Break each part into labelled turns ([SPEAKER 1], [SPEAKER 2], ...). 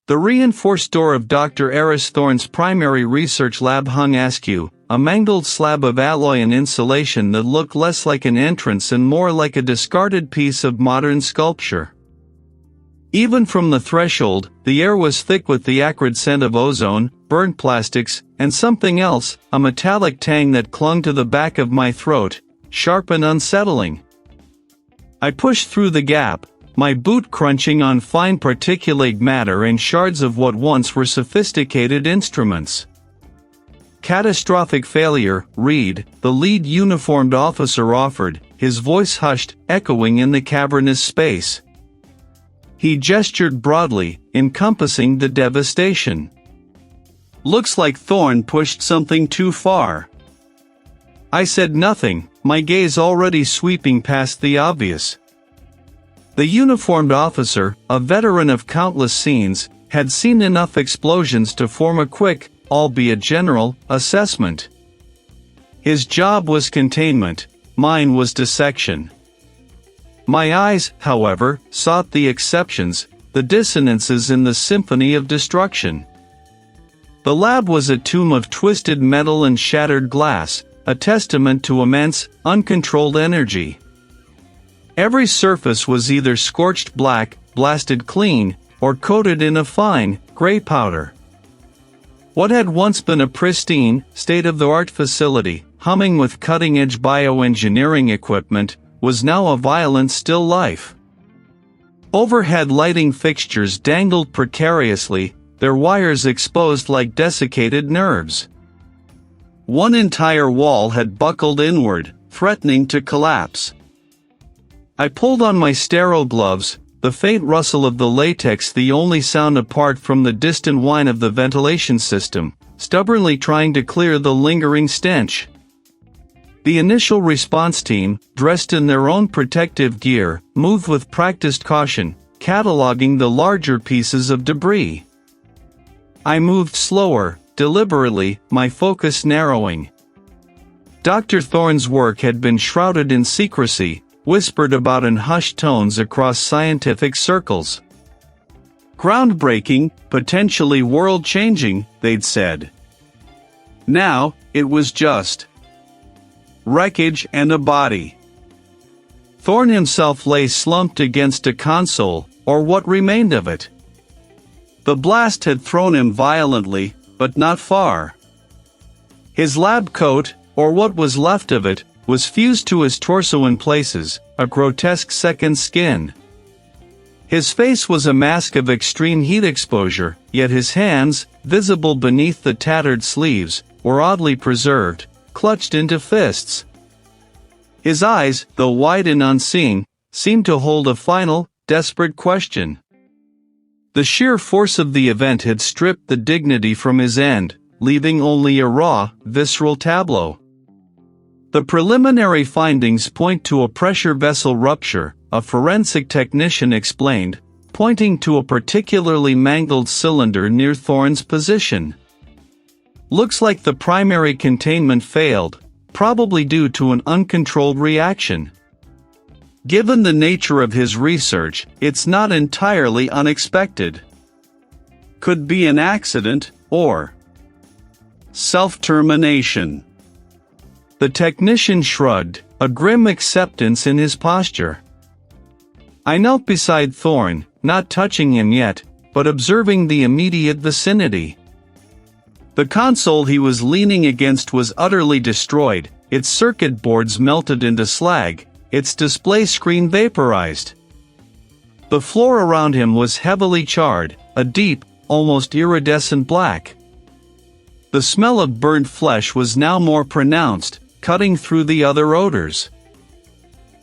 [SPEAKER 1] The reinforced door of Dr. Aris Thorne's primary research lab hung askew, a mangled slab of alloy and insulation that looked less like an entrance and more like a discarded piece of modern sculpture. Even from the threshold, the air was thick with the acrid scent of ozone, burnt plastics, and something else, a metallic tang that clung to the back of my throat, sharp and unsettling. I pushed through the gap, my boot crunching on fine particulate matter and shards of what once were sophisticated instruments. Catastrophic failure, Reed, the lead uniformed officer offered, his voice hushed, echoing in the cavernous space. He gestured broadly, encompassing the devastation. Looks like Thorne pushed something too far. I said nothing, my gaze already sweeping past the obvious. The uniformed officer, a veteran of countless scenes, had seen enough explosions to form a quick, albeit general, assessment. His job was containment, mine was dissection. My eyes, however, sought the exceptions, the dissonances in the symphony of destruction. The lab was a tomb of twisted metal and shattered glass, a testament to immense, uncontrolled energy. Every surface was either scorched black, blasted clean, or coated in a fine, gray powder. What had once been a pristine, state-of-the-art facility, humming with cutting-edge bioengineering equipment, was now a violent still life. Overhead lighting fixtures dangled precariously, their wires exposed like desiccated nerves. One entire wall had buckled inward, threatening to collapse. I pulled on my sterile gloves, the faint rustle of the latex the only sound apart from the distant whine of the ventilation system, stubbornly trying to clear the lingering stench. The initial response team, dressed in their own protective gear, moved with practiced caution, cataloging the larger pieces of debris. I moved slower, deliberately, my focus narrowing. Dr. Thorne's work had been shrouded in secrecy, whispered about in hushed tones across scientific circles. Groundbreaking, potentially world-changing, they'd said. Now, it was just wreckage and a body. Thorne himself lay slumped against a console, or what remained of it. The blast had thrown him violently, but not far. His lab coat, or what was left of it, was fused to his torso in places, a grotesque second skin. His face was a mask of extreme heat exposure, yet his hands, visible beneath the tattered sleeves, were oddly preserved, clutched into fists. His eyes, though wide and unseeing, seemed to hold a final, desperate question. The sheer force of the event had stripped the dignity from his end, leaving only a raw, visceral tableau. The preliminary findings point to a pressure vessel rupture, a forensic technician explained, pointing to a particularly mangled cylinder near Thorne's position. Looks like the primary containment failed, probably due to an uncontrolled reaction. Given the nature of his research, it's not entirely unexpected. Could be an accident, or self-termination. The technician shrugged, a grim acceptance in his posture. I knelt beside Thorne, not touching him yet, but observing the immediate vicinity. The console he was leaning against was utterly destroyed, its circuit boards melted into slag, its display screen vaporized. The floor around him was heavily charred, a deep, almost iridescent black. The smell of burnt flesh was now more pronounced, cutting through the other odors.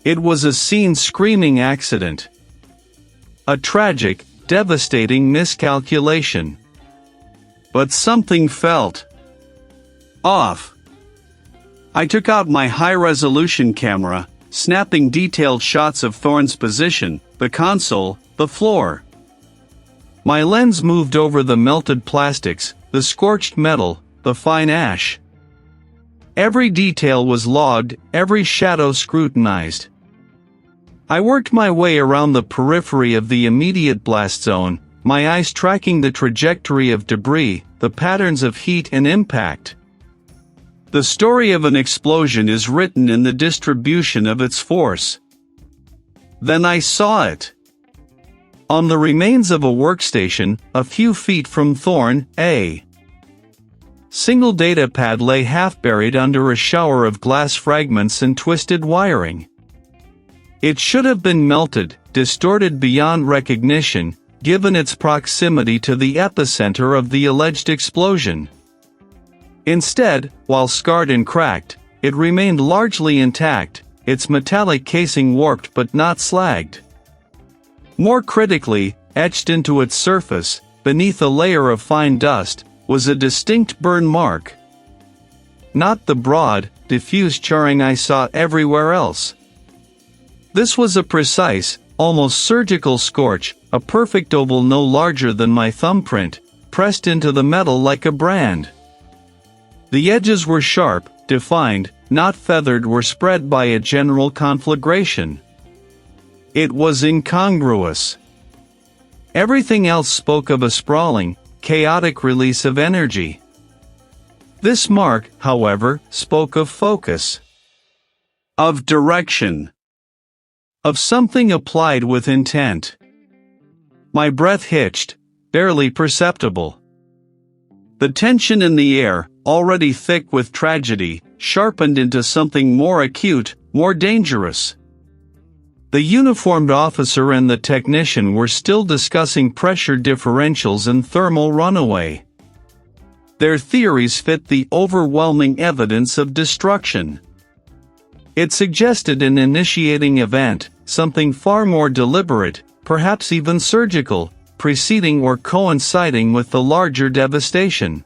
[SPEAKER 1] It was a scene-screaming accident. A tragic, devastating miscalculation. But something felt off. I took out my high-resolution camera, snapping detailed shots of Thorne's position, the console, the floor. My lens moved over the melted plastics, the scorched metal, the fine ash. Every detail was logged, every shadow scrutinized. I worked my way around the periphery of the immediate blast zone, my eyes tracking the trajectory of debris, the patterns of heat and impact. The story of an explosion is written in the distribution of its force. Then I saw it. On the remains of a workstation, a few feet from Thorne, a single data pad lay half-buried under a shower of glass fragments and twisted wiring. It should have been melted, distorted beyond recognition, given its proximity to the epicenter of the alleged explosion. Instead, while scarred and cracked, it remained largely intact, its metallic casing warped but not slagged. More critically, etched into its surface, beneath a layer of fine dust, was a distinct burn mark. Not the broad, diffuse charring I saw everywhere else. This was a precise, almost surgical scorch, a perfect oval no larger than my thumbprint, pressed into the metal like a brand. The edges were sharp, defined, not feathered or spread by a general conflagration. It was incongruous. Everything else spoke of a sprawling, chaotic release of energy. This mark, however, spoke of focus, of direction, of something applied with intent. My breath hitched, barely perceptible. The tension in the air, already thick with tragedy, sharpened into something more acute, more dangerous. The uniformed officer and the technician were still discussing pressure differentials and thermal runaway. Their theories fit the overwhelming evidence of destruction. It suggested an initiating event, something far more deliberate, perhaps even surgical, preceding or coinciding with the larger devastation.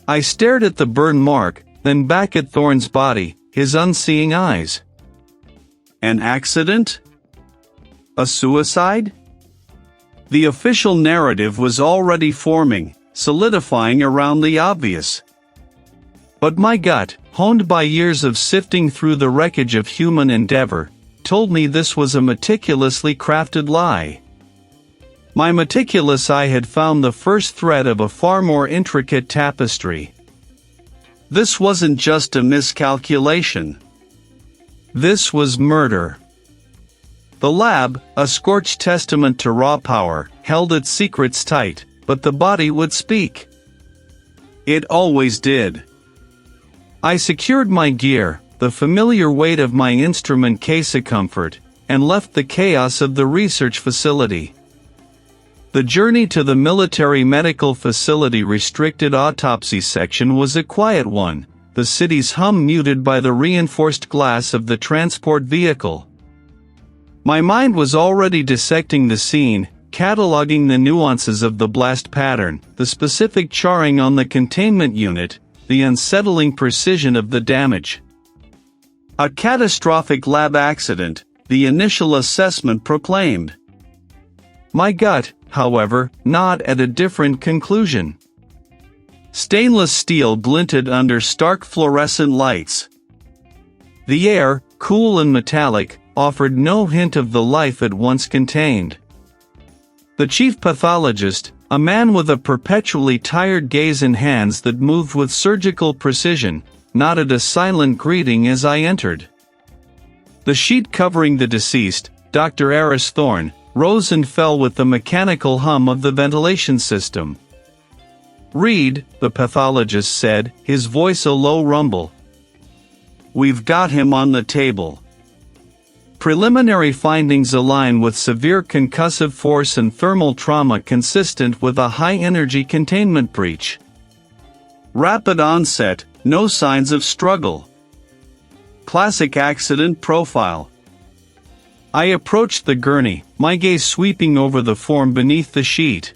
[SPEAKER 1] I stared at the burn mark, then back at Thorne's body, his unseeing eyes. An accident? A suicide? The official narrative was already forming, solidifying around the obvious. But my gut, honed by years of sifting through the wreckage of human endeavor, told me this was a meticulously crafted lie. My meticulous eye had found the first thread of a far more intricate tapestry. This wasn't just a miscalculation. This was murder. The lab, a scorched testament to raw power, held its secrets tight, but the body would speak. It always did. I secured my gear, the familiar weight of my instrument case a comfort, and left the chaos of the research facility. The journey to the military medical facility restricted autopsy section was a quiet one, the city's hum muted by the reinforced glass of the transport vehicle. My mind was already dissecting the scene, cataloging the nuances of the blast pattern, the specific charring on the containment unit, the unsettling precision of the damage. A catastrophic lab accident, the initial assessment proclaimed. My gut, however, gnawed at a different conclusion. Stainless steel glinted under stark fluorescent lights. The air, cool and metallic, offered no hint of the life it once contained. The chief pathologist, a man with a perpetually tired gaze and hands that moved with surgical precision, nodded a silent greeting as I entered. The sheet covering the deceased, Dr. Aris Thorne, rose and fell with the mechanical hum of the ventilation system. "Read," the pathologist said, his voice a low rumble. "We've got him on the table. Preliminary findings align with severe concussive force and thermal trauma consistent with a high-energy containment breach. Rapid onset, no signs of struggle. Classic accident profile." I approached the gurney, my gaze sweeping over the form beneath the sheet.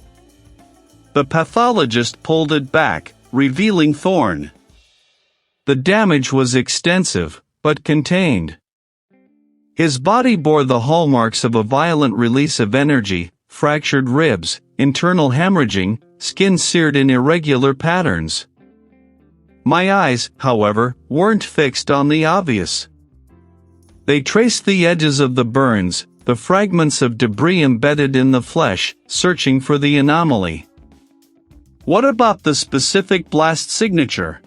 [SPEAKER 1] The pathologist pulled it back, revealing Thorne. The damage was extensive, but contained. His body bore the hallmarks of a violent release of energy, fractured ribs, internal hemorrhaging, skin seared in irregular patterns. My eyes, however, weren't fixed on the obvious. They traced the edges of the burns, the fragments of debris embedded in the flesh, searching for the anomaly. "What about the specific blast signature?"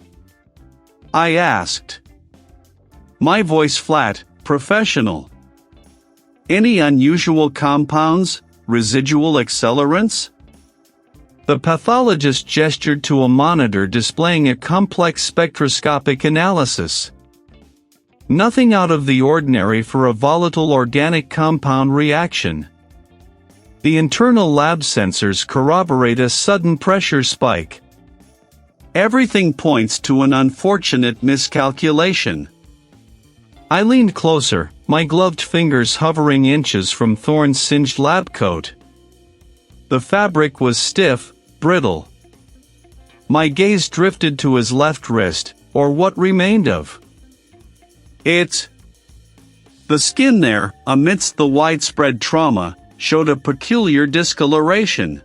[SPEAKER 1] I asked. My voice flat, professional. "Any unusual compounds, residual accelerants?" The pathologist gestured to a monitor displaying a complex spectroscopic analysis. Nothing out of the ordinary for a volatile organic compound reaction. The internal lab sensors corroborate a sudden pressure spike. Everything points to an unfortunate miscalculation. I leaned closer, my gloved fingers hovering inches from Thorne's singed lab coat. The fabric was stiff, brittle. My gaze drifted to his left wrist, or what remained of. The skin there, amidst the widespread trauma, showed a peculiar discoloration.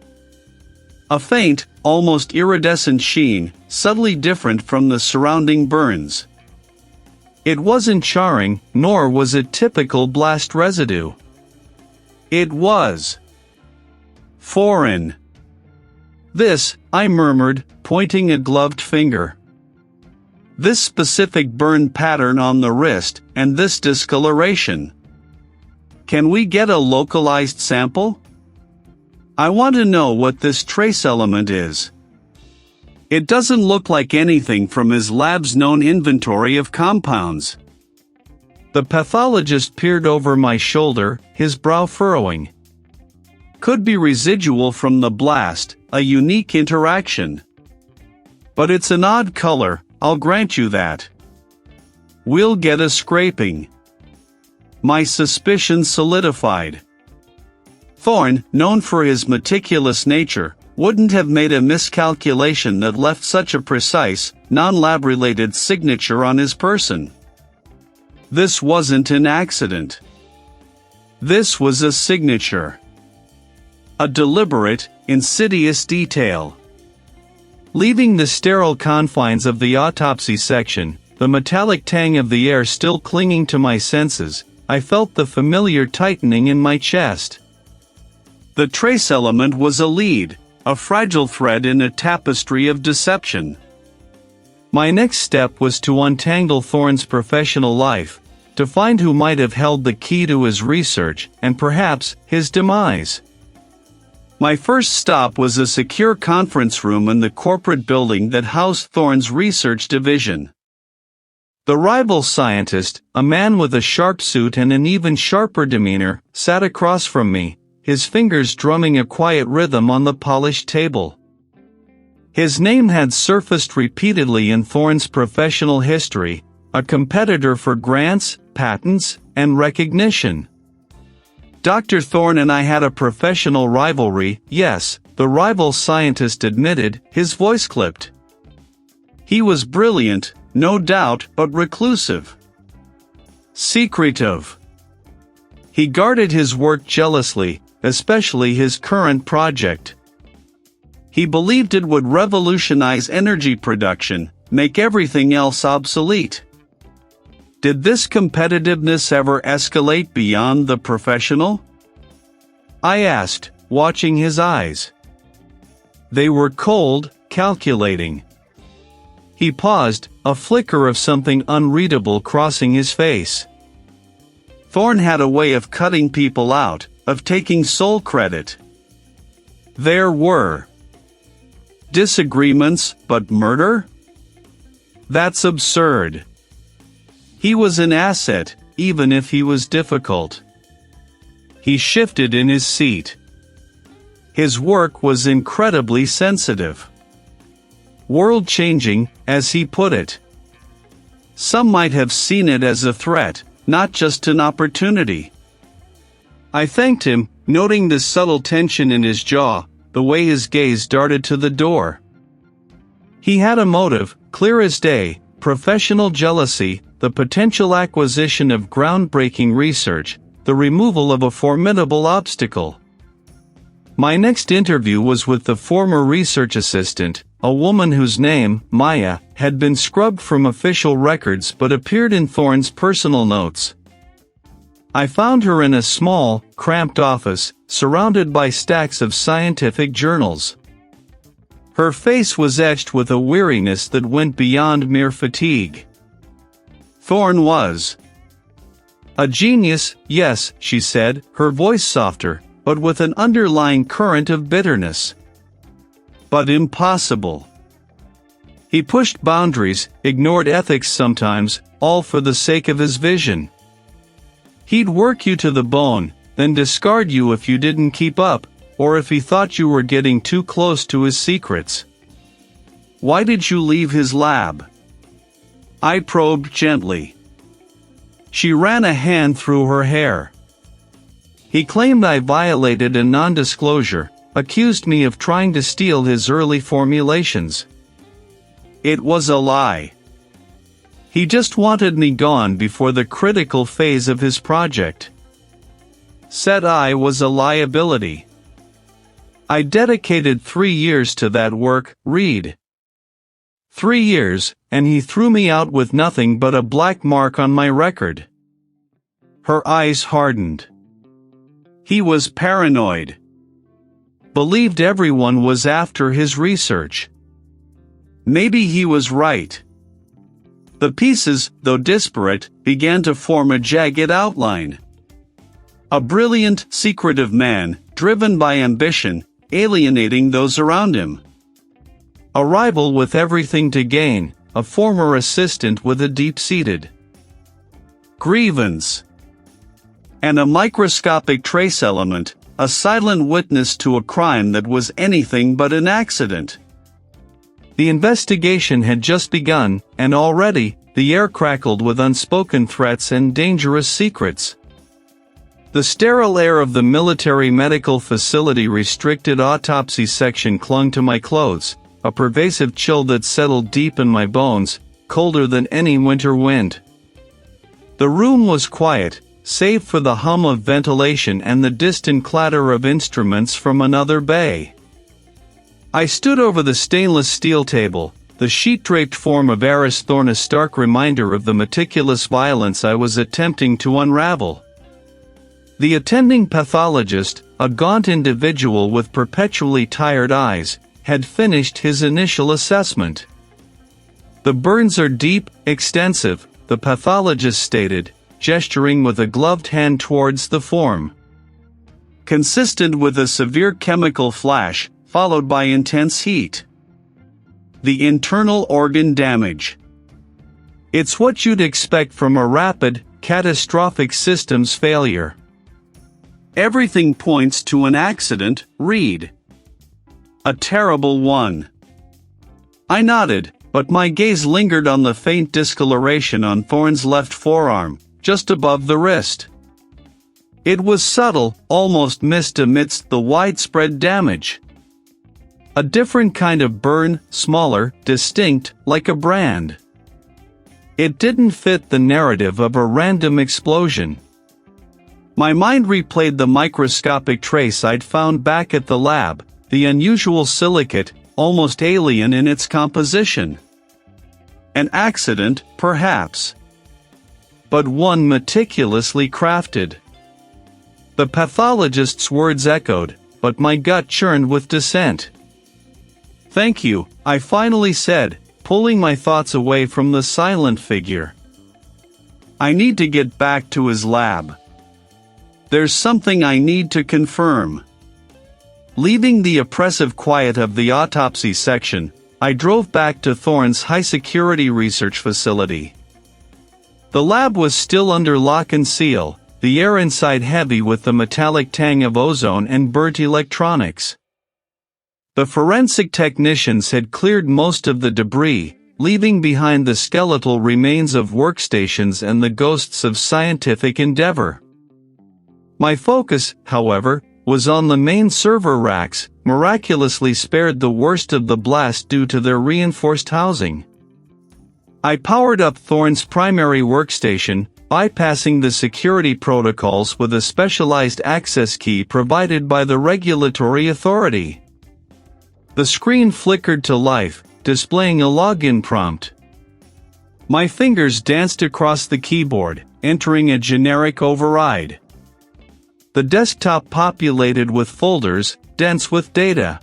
[SPEAKER 1] A faint, almost iridescent sheen, subtly different from the surrounding burns. It wasn't charring, nor was it typical blast residue. It was foreign. "This," I murmured, pointing a gloved finger. "This specific burn pattern on the wrist, and this discoloration. Can we get a localized sample? I want to know what this trace element is. It doesn't look like anything from his lab's known inventory of compounds." The pathologist peered over my shoulder, his brow furrowing. "Could be residual from the blast, a unique interaction. But it's an odd color, I'll grant you that. We'll get a scraping." My suspicions solidified. Thorne, known for his meticulous nature, wouldn't have made a miscalculation that left such a precise, non-lab-related signature on his person. This wasn't an accident. This was a signature. A deliberate, insidious detail. Leaving the sterile confines of the autopsy section, the metallic tang of the air still clinging to my senses, I felt the familiar tightening in my chest. The trace element was a lead, a fragile thread in a tapestry of deception. My next step was to untangle Thorne's professional life, to find who might have held the key to his research, and perhaps, his demise. My first stop was a secure conference room in the corporate building that housed Thorne's research division. The rival scientist, a man with a sharp suit and an even sharper demeanor, sat across from me, his fingers drumming a quiet rhythm on the polished table. His name had surfaced repeatedly in Thorne's professional history, a competitor for grants, patents, and recognition. Dr. Thorne and I had a professional rivalry, yes, the rival scientist admitted, his voice clipped. He was brilliant, no doubt, but reclusive. Secretive. He guarded his work jealously, especially his current project. He believed it would revolutionize energy production, make everything else obsolete. Did this competitiveness ever escalate beyond the professional? I asked, watching his eyes. They were cold, calculating. He paused, a flicker of something unreadable crossing his face. Thorne had a way of cutting people out, of taking sole credit. There were disagreements, but murder? That's absurd. He was an asset, even if he was difficult. He shifted in his seat. His work was incredibly sensitive. World-changing, as he put it. Some might have seen it as a threat, not just an opportunity. I thanked him, noting the subtle tension in his jaw, the way his gaze darted to the door. He had a motive, clear as day, professional jealousy, the potential acquisition of groundbreaking research, the removal of a formidable obstacle. My next interview was with the former research assistant, a woman whose name, Maya, had been scrubbed from official records but appeared in Thorne's personal notes. I found her in a small, cramped office, surrounded by stacks of scientific journals. Her face was etched with a weariness that went beyond mere fatigue. Thorne was a genius, yes, she said, her voice softer, but with an underlying current of bitterness. But impossible. He pushed boundaries, ignored ethics sometimes, all for the sake of his vision. He'd work you to the bone, then discard you if you didn't keep up, or if he thought you were getting too close to his secrets. Why did you leave his lab? I probed gently. She ran a hand through her hair. He claimed I violated a non-disclosure, accused me of trying to steal his early formulations. It was a lie. He just wanted me gone before the critical phase of his project. Said I was a liability. I dedicated 3 years to that work, read. 3 years, and he threw me out with nothing but a black mark on my record. Her eyes hardened. He was paranoid. Believed everyone was after his research. Maybe he was right. The pieces, though disparate, began to form a jagged outline. A brilliant, secretive man, driven by ambition, alienating those around him. A rival with everything to gain, a former assistant with a deep-seated grievance. And a microscopic trace element, a silent witness to a crime that was anything but an accident. The investigation had just begun, and already, the air crackled with unspoken threats and dangerous secrets. The sterile air of the military medical facility restricted autopsy section clung to my clothes, a pervasive chill that settled deep in my bones, colder than any winter wind. The room was quiet, save for the hum of ventilation and the distant clatter of instruments from another bay. I stood over the stainless steel table, the sheet-draped form of Aris Thorne a stark reminder of the meticulous violence I was attempting to unravel. The attending pathologist, a gaunt individual with perpetually tired eyes, had finished his initial assessment. The burns are deep, extensive, the pathologist stated, gesturing with a gloved hand towards the form. Consistent with a severe chemical flash, followed by intense heat. The internal organ damage. It's what you'd expect from a rapid, catastrophic systems failure. Everything points to an accident, read. A terrible one. I nodded, but my gaze lingered on the faint discoloration on Thorne's left forearm, just above the wrist. It was subtle, almost missed amidst the widespread damage. A different kind of burn, smaller, distinct, like a brand. It didn't fit the narrative of a random explosion. My mind replayed the microscopic trace I'd found back at the lab, the unusual silicate, almost alien in its composition. An accident, perhaps. But one meticulously crafted. The pathologist's words echoed, but my gut churned with dissent. Thank you, I finally said, pulling my thoughts away from the silent figure. I need to get back to his lab. There's something I need to confirm. Leaving the oppressive quiet of the autopsy section, I drove back to Thorne's high-security research facility. The lab was still under lock and seal, the air inside heavy with the metallic tang of ozone and burnt electronics. The forensic technicians had cleared most of the debris, leaving behind the skeletal remains of workstations and the ghosts of scientific endeavor. My focus, however, was on the main server racks, miraculously spared the worst of the blast due to their reinforced housing. I powered up Thorne's primary workstation, bypassing the security protocols with a specialized access key provided by the regulatory authority. The screen flickered to life, displaying a login prompt. My fingers danced across the keyboard, entering a generic override. The desktop populated with folders, dense with data.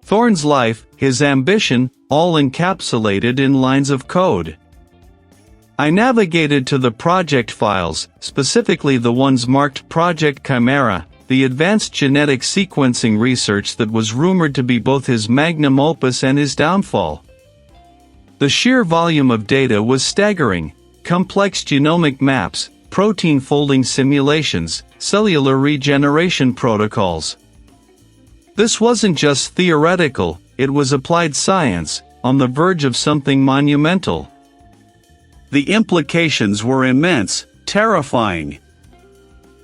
[SPEAKER 1] Thorne's life, his ambition, all encapsulated in lines of code. I navigated to the project files, specifically the ones marked Project Chimera, the advanced genetic sequencing research that was rumored to be both his magnum opus and his downfall. The sheer volume of data was staggering: complex genomic maps, protein folding simulations, cellular regeneration protocols. This wasn't just theoretical, it was applied science, on the verge of something monumental. The implications were immense, terrifying.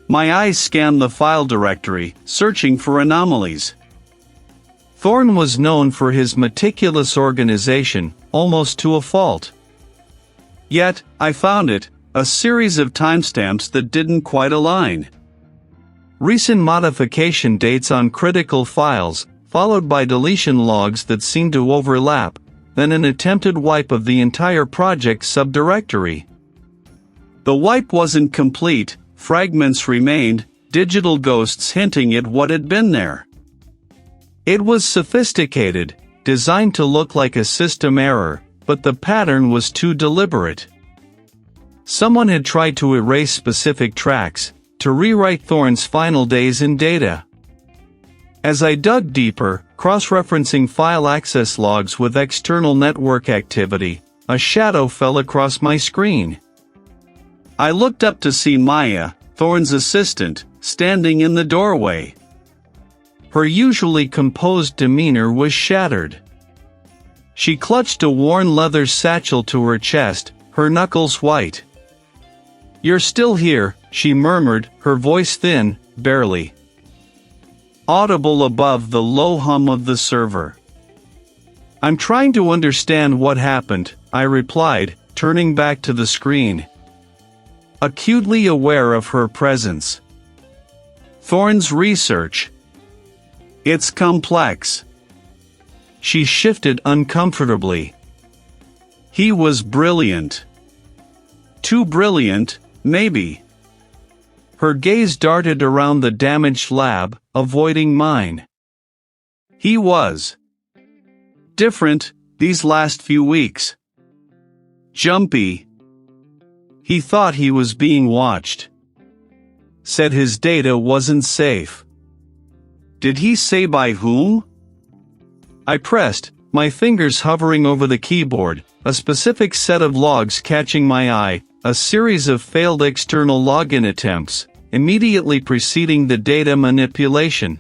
[SPEAKER 1] My eyes scanned the file directory, searching for anomalies. Thorne was known for his meticulous organization, almost to a fault. Yet, I found it, a series of timestamps that didn't quite align. Recent modification dates on critical files, followed by deletion logs that seemed to overlap, then an attempted wipe of the entire project subdirectory. The wipe wasn't complete, fragments remained, digital ghosts hinting at what had been there. It was sophisticated, designed to look like a system error, but the pattern was too deliberate. Someone had tried to erase specific tracks, to rewrite Thorne's final days in data. As I dug deeper, cross-referencing file access logs with external network activity, a shadow fell across my screen. I looked up to see Maya, Thorne's assistant, standing in the doorway. Her usually composed demeanor was shattered. She clutched a worn leather satchel to her chest, her knuckles white. "You're still here," she murmured, her voice thin, barely audible above the low hum of the server. "I'm trying to understand what happened," I replied, turning back to the screen, acutely aware of her presence. "Thorne's research. It's complex." She shifted uncomfortably. "He was brilliant. Too brilliant, maybe." Her gaze darted around the damaged lab, avoiding mine. "He was different these last few weeks. Jumpy. He thought he was being watched. Said his data wasn't safe." "Did he say by whom?" I pressed, my fingers hovering over the keyboard, a specific set of logs catching my eye, a series of failed external login attempts, immediately preceding the data manipulation.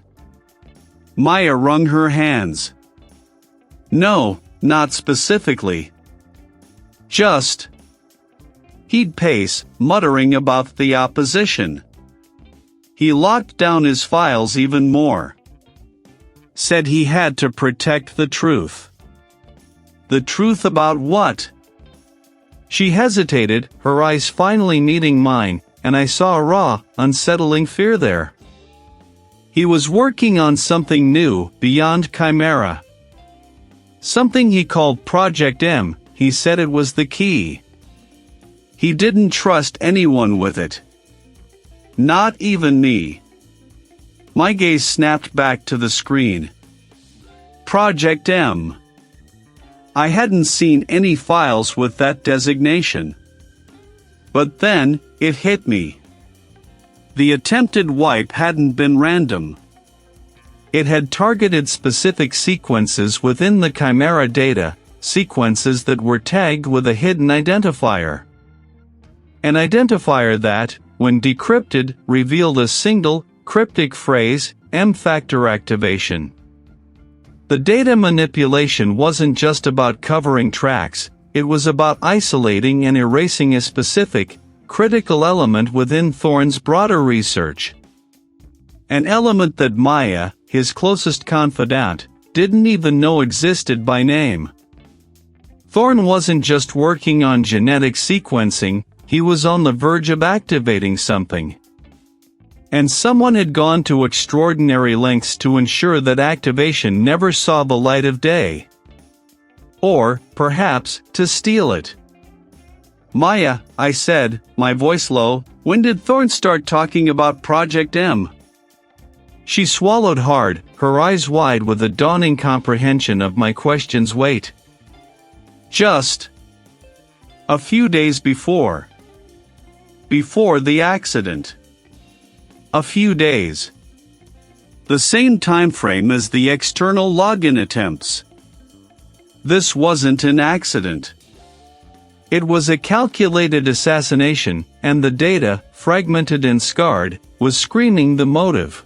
[SPEAKER 1] Maya wrung her hands. "No, not specifically. Just..." He'd pace, muttering about the opposition. He locked down his files even more. Said he had to protect the truth. "The truth about what?" She hesitated, her eyes finally meeting mine, and I saw a raw, unsettling fear there. He was working on something new, beyond Chimera. Something he called Project M. He said it was the key. He didn't trust anyone with it. Not even me. My gaze snapped back to the screen. Project M. I hadn't seen any files with that designation. But then, it hit me. The attempted wipe hadn't been random. It had targeted specific sequences within the Chimera data, sequences that were tagged with a hidden identifier. An identifier that, when decrypted, revealed a single, cryptic phrase, M-factor activation. The data manipulation wasn't just about covering tracks, it was about isolating and erasing a specific, critical element within Thorne's broader research. An element that Maya, his closest confidant, didn't even know existed by name. Thorne wasn't just working on genetic sequencing, he was on the verge of activating something. And someone had gone to extraordinary lengths to ensure that activation never saw the light of day. Or, perhaps, to steal it. Maya, I said, my voice low, when did Thorne start talking about Project M? She swallowed hard, her eyes wide with a dawning comprehension of my question's weight. Just a few days before. Before the accident. A few days. The same time frame as the external login attempts. This wasn't an accident. It was a calculated assassination, and the data, fragmented and scarred, was screaming the motive.